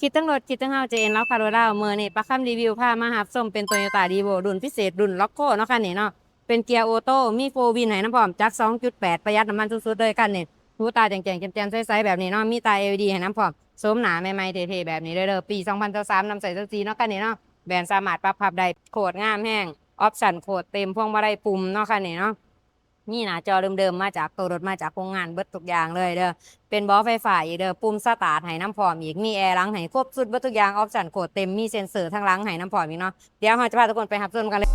คิดตั้งรถคิดตั้งเฮาเจนแล้วคาโรล่าเมื่อนี่ประคำรีวิวพามาหับส้มเป็นโตโยต้าดีโวรุ่นพิเศษรุ่นล็อกโก้เนาะคันนี้เนาะเป็นเกียร์ออโต้มีโฟวินให้น้ำพร้อมจัก2.8ประหยัดน้ำมันสุดๆเลยคันนี้หูตาแจ่งๆแจ่มๆใสๆแบบนี้เนาะมีตา LED ให้น้ำพร้อมโสมหนาใหม่ๆเท่ๆแบบนี้เด้อปี2023นำใส่สีเนาะคันนี้เนาะแบรนด์สามารถปรับพับได้โคตรงามแห้งออปชั่นโคตรเต็มพวงมาลัยปุ่มเนาะคันนี้เนาะนี่หน้าจอเดิมๆมาจากตัวรถมาจากโรงงานเบิดทุกอย่างเลยเด้อ เป็นบอสไฟฟ้าอีกเด้อปุ่มสตาร์ทให้น้ำพร้อมอีกมีแอร์หลังให้ครบสุดเบิดทุกอย่างออปชั่นโคตรเต็มมีเซ็นเซอร์ทั้งหลังให้น้ำพร้อมอีกเนาะเดี๋ยวเราจะพาทุกคนไปรับชมกันเลย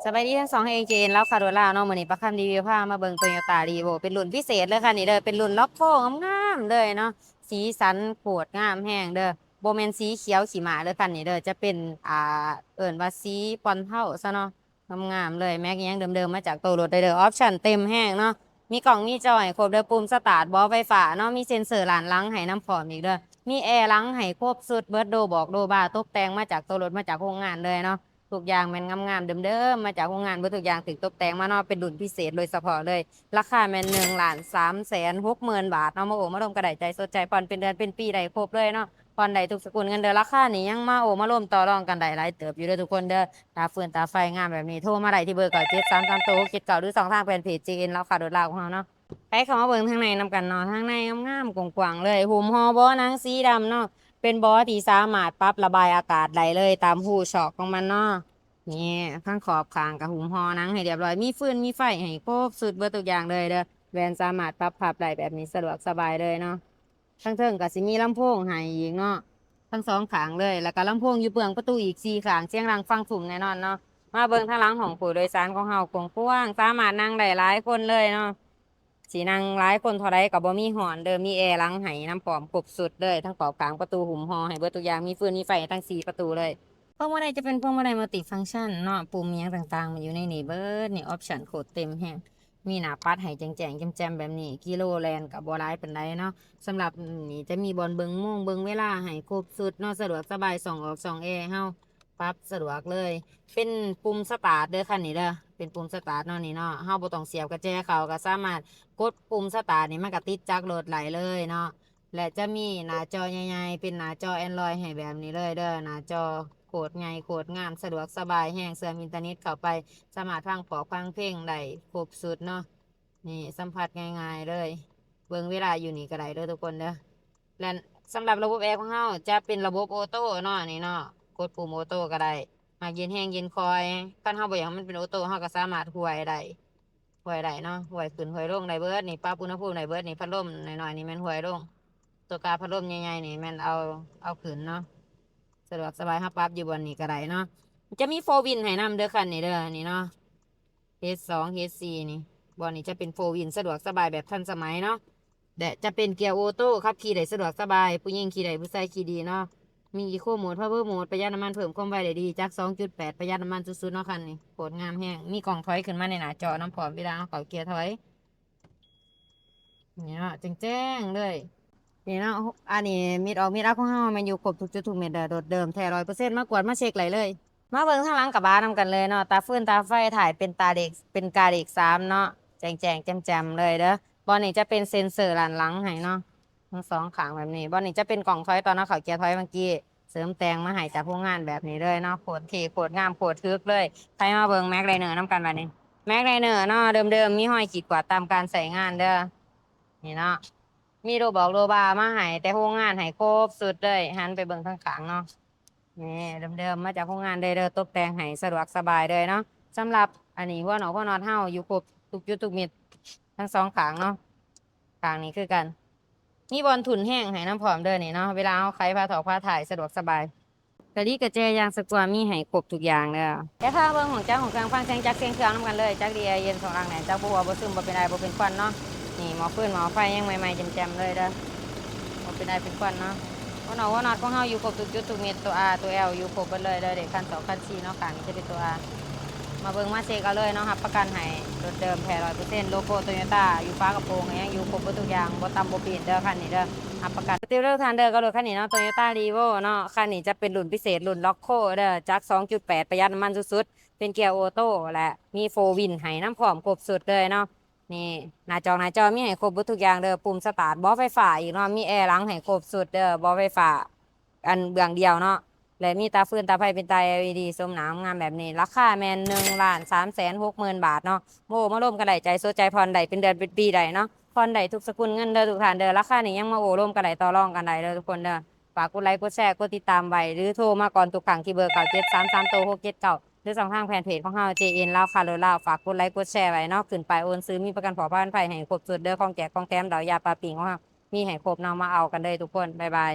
สบายดีทั้งสองเองเจนแล้วคาโดล่าเนาะมื้อนี้ประคำรีวิวพามาเบิ่งโตโยต้ารีโวเป็นรุ่นพิเศษเลยค่ะนี่เด้อเป็นรุ่นล็อกโก้งามๆเลยเนาะสีสันโคตรงามแห้งเด้อบ่แม่นสีเขียวขี้หมาเด้อคันนี้เด้อจะเป็นเอิ้นว่าสีปนเทาซะเนาะงามๆเลยแม็กยังเดิมๆมาจากตัวรถได้เด้อออปชั่นเต็มแห้งเนาะ มีกล่องมีจอยครบเด้อปุ่มสตาร์ทบอไฟฟ้าเนาะมีเซ็นเซอร์หลานหลังให้น้ำพร้อมอีกเด้อมีแอร์หลังให้ครบสุดเบิดโดบอกโดบาตกแต่งมาจากตัวรถมาจากโรงงานเลยเนาะทุกอย่างมันงามๆเดิมๆมาจากโรงงานเบิดทุกอย่างถึงตกแต่งมาเนาะเป็นรุ่นพิเศษโดยเฉพาะเลยราคาแม่น1,360,000 บาทเนาะมาโอ้มาลมกระไดใจสดใจผ่อนเป็นเดือนเป็นปีได้ครบเลยเนาะผ่อนได้ทุกสกุลเงินเดือนราคานี้ยังมาโอ้มาร่วมต่อรองกันได้หลายเติบอยู่เด้อทุกคนเด้อตาเฟื่อนตาไฟงามแบบนี้โทรมาได้ที่เบอร์ก่อน7330 79หรือ2ทางแฟนเพจ JN แล้วค่ะโดดลาวของเราเนาะ ไปเข้ามาเบิ่งทางในนำกันเนาะทางในงามๆกว้างๆเลยหุ้มห่อเบาะหนังสีดำเนาะเป็นเบาะที่สามารถปรับระบายอากาศได้เลยตามหูชอกของมันเนาะนี่ข้างขอบข้างกับหุ้มห่อหนังให้เรียบร้อยมีฟืนมีไฟให้ครบสุดเบิดทุกอย่างเลยเด้อแวนสามารถปรับพับได้แบบนี้สะดวกสบายเลยเนาะทั้งเทิงก็สิมีลำโพงให้อีกเนาะทั้งสองข้างเลยแล้วก็ลำโพงอยู่เบื้องประตูอีก4 ข้างเสียงดังฟังสุ่มแน่นอนเนาะมาเบิ่งทางหลังของผู้โดยสารของเฮากว้างๆสามารถนั่งได้หลายคนเลยเนาะ สีนางร้ายคนเท่าไรกับบ่มีหอนเดิมมีแอร์หลังไห้น้ำปลอมครบสุดเลยทั้งขอบกลางประตูหุ่มหอให้เบิดตัวอย่างมีฟืนมีไฟทั้ง4 ประตูเลยพวงมาลัยจะเป็นพวงมาลัยมัลติฟังก์ชันเนาะปุ่มเมียงต่างๆมันอยู่ในนี่เบิดนี่ออปชั่นโคตรเต็มแฮงมีหน้าปัดให้แจ้งๆแจ่มๆแบบนี้กิโลแลนกับบ่ร้ายเป็นไรเนาะสำหรับนี่จะมีบอลเบิงโมงเบิงเวลาให้ครบสุดเนาะสะดวกสบายส่องออกส่องแอร์เฮาปรับสะดวกเลยเป็นปุ่มสตาร์ทเด้อคันนี้เด้อเป็นปุ่มสตาร์ทเนาะนี่เนาะเฮาบ่ต้องเสียบกุญแจเข้าก็สามารถ กดปุ่มสตาร์ทนี่มันก็ติดจักรโหลดไหลเลยเนาะและจะมีหน้าจอใหญ่ๆเป็นหน้าจอ Android ให้แบบนี้เลยเด้อหน้าจอโคตรใหญ่โคตรงามสะดวกสบายแห้งเสื่อมอินเทอร์เน็ตเข้าไปสามารถฟังพอฟังเพลงได้ครบสุดเนาะนี่สัมผัสง่ายๆเลยเบิ่งเวลาอยู่นี่ก็ได้เด้อทุกคนเด้อและสำหรับระบบแอร์ของเราจะเป็นระบบออโต้เนาะนี่เนาะกดปุ่มออโต้ก็ได้มาเย็นแห้งเย็นคอยคันเราบ่อยากให้มันเป็นออโต้เราก็สามารถหวยได้ หวยได้เนาะหวยขึ้นหวยลงได้เบิดนี่ปรับอุณหภูมิได้เบิดนี่พัดลมหน่อยๆนี่แม่นหวยลงตัวกาพัดลมใหญ่ๆนี่แม่นเอาขึ้นเนาะสะดวกสบายครับปรับอยู่บนนี่ก็ได้เนาะจะมีโฟวินให้นำเด้อคันนี่เด้อนี่เนาะH2 H4นี่บอลนี่จะเป็นโฟวินสะดวกสบายแบบทันสมัยเนาะแต่จะเป็นเกียร์ออโต้ขับขี่ได้สะดวกสบายผู้หญิงขี่ได้ผู้ชายขี่ดีเนาะมีอีโคโหมดพาวเวอร์โหมดประหยัดน้ำมันเพิ่มความไวได้ดีจาก2.8ประหยัดน้ำมันสุดๆเนาะคันนี่โคตรงามแฮงมีกล่องถอยขึ้นมาในหน้าจอน้ำพร้อมเวลาเราเข้าเกียร์ถอย นี่เนาะแจ้งเลยนี่เนาะอันนี้มีดออกมีดอัพของเฮามันอยู่ครบทุกจุดทุกเม็ดเด้อโดดเดิมแท้100%มากวดมาเช็คไหลเลยมาเบิ่งข้างหลังกับบ้านนำกันเลยเนาะตาฟื้นตาไฟถ่ายเป็นตาเด็กเป็นกาเด็ก3เนาะแจ้งแจ่มๆเลยเด้อบอนนี้จะเป็นเซ็นเซอร์หลันหลังให้เนาะทั้งสองข้างแบบนี้บอนนี้จะเป็นกล่องถอยตอนนั้นเขาเกียร์ถอยเมื่อกี้เสริมแต่งมาให้จากพวกงานแบบนี้เลยเนาะโคตรเท่โคตรงามโคตรทึกเลยใครมาเบิ่งแม็กไลเนอร์นำกันบัดนี้แม็กไลเนอร์เนาะเดิมๆมีห้อยขีดกวาดตามการใส่งานเด้อนี่เนาะ มีโรบอกโรบามาให้แต่โรงงานให้ครบสุดเลยหันไปเบิ่งข้างขางเนาะนี่เดิมๆมาจากโรงงานเด้อตกแต่งให้สะดวกสบายเลยเนาะสำหรับอันนี้หัวหนอเฮาอยู่ครบทุกจุดทุกเม็ดทั้งสองขางเนาะขางนี้คือกันนี่บอลถุนแห้งให้น้ำผอมเด้อนี่เนาะเวลาเอาใครพาถอกพาถ่ายสะดวกสบายกะดีกระเจยางสกวามีให้ครบทุกอย่างเลยแค่ข้างเบิ่งของเจ้าของเครื่องฟังเสียงจักเสียงเครื่องน้ำกันเลยจักดีไอเย็นสองรังไหนจักบัวบ่ซึมบ่เป็นไอบ่เป็นควันเนาะนี่หมอฟืนหมอไฟยังใหม่ๆแจ่มๆเลยเด้อ มันเป็นไอเป็นควันเนาะว่าน็อตของเฮาอยู่ครบทุกจุดทุกเม็ดตัว R ตัว L อยู่ครบหมดเลยเด็กคัน2คัน4เนาะกลางนี้จะเป็นตัว R มาเบิ่งมาเช็คเอาเลยเนาะครับประกันให้รถเดิมแท้100%โลโก้โตโยต้าอยู่ฟ้ากระโปรงยังอยู่ครบหมดทุกอย่างบ่ต่ำบ่เปลี่ยนเด้อคันนี้เด้อรับประกันสติลเลอร์ทันเดอร์ก็รถคันนี้เนาะโตโยต้ารีโวเนาะคันนี้จะเป็นรุ่นพิเศษรุ่นล็อกโคเด้อจัก2.8ประหยัดน้ำมันสุดๆเป็นเกียร์ออโต้และมีโฟวินให้น้ำพร้อมครบสุดเลยเนาะ นี่หน้าจอมีให้ครบเบิดทุกอย่างเด้อปุ่มสตาร์ทบ่ไฟฟ้าอีกเนาะมีแอร์หลังให้ครบสุดเด้อบ่ไฟฟ้าอันเบื้องเดียวเนาะและมีตาฟืนตาไฟเป็นตา LED สมน้ำงามแบบนี้ราคาแม่น1,360,000 บาทเนาะโมมาร่วมกันได้ใจสนใจผ่อนได้เป็นเดือนเป็นปีได้เนาะผ่อนได้ทุกสกุลเงินเด้อทุกท่านเด้อราคานี้ยังมาโอ้ร่วมกันได้ต่อรองกันได้เด้อทุกคนเด้อฝากกดไลค์กดแชร์กดติดตามไว้หรือโทรมาก่อนทุกครั้งที่เบอร์9733โต679หรือช่องทางแฟนเพจของเฮา JN ลาวค่ะเลยลาวฝากกดไลค์กดแชร์ไว้เนาะขึ้นไปโอนซื้อมีประกันผอบ้านไฟให้ครบสุดเด้อของแจกของแถมดอกยาปลาปิงของเฮามีให้ครบเนาะมาเอากันเลยทุกคนบ๊ายบาย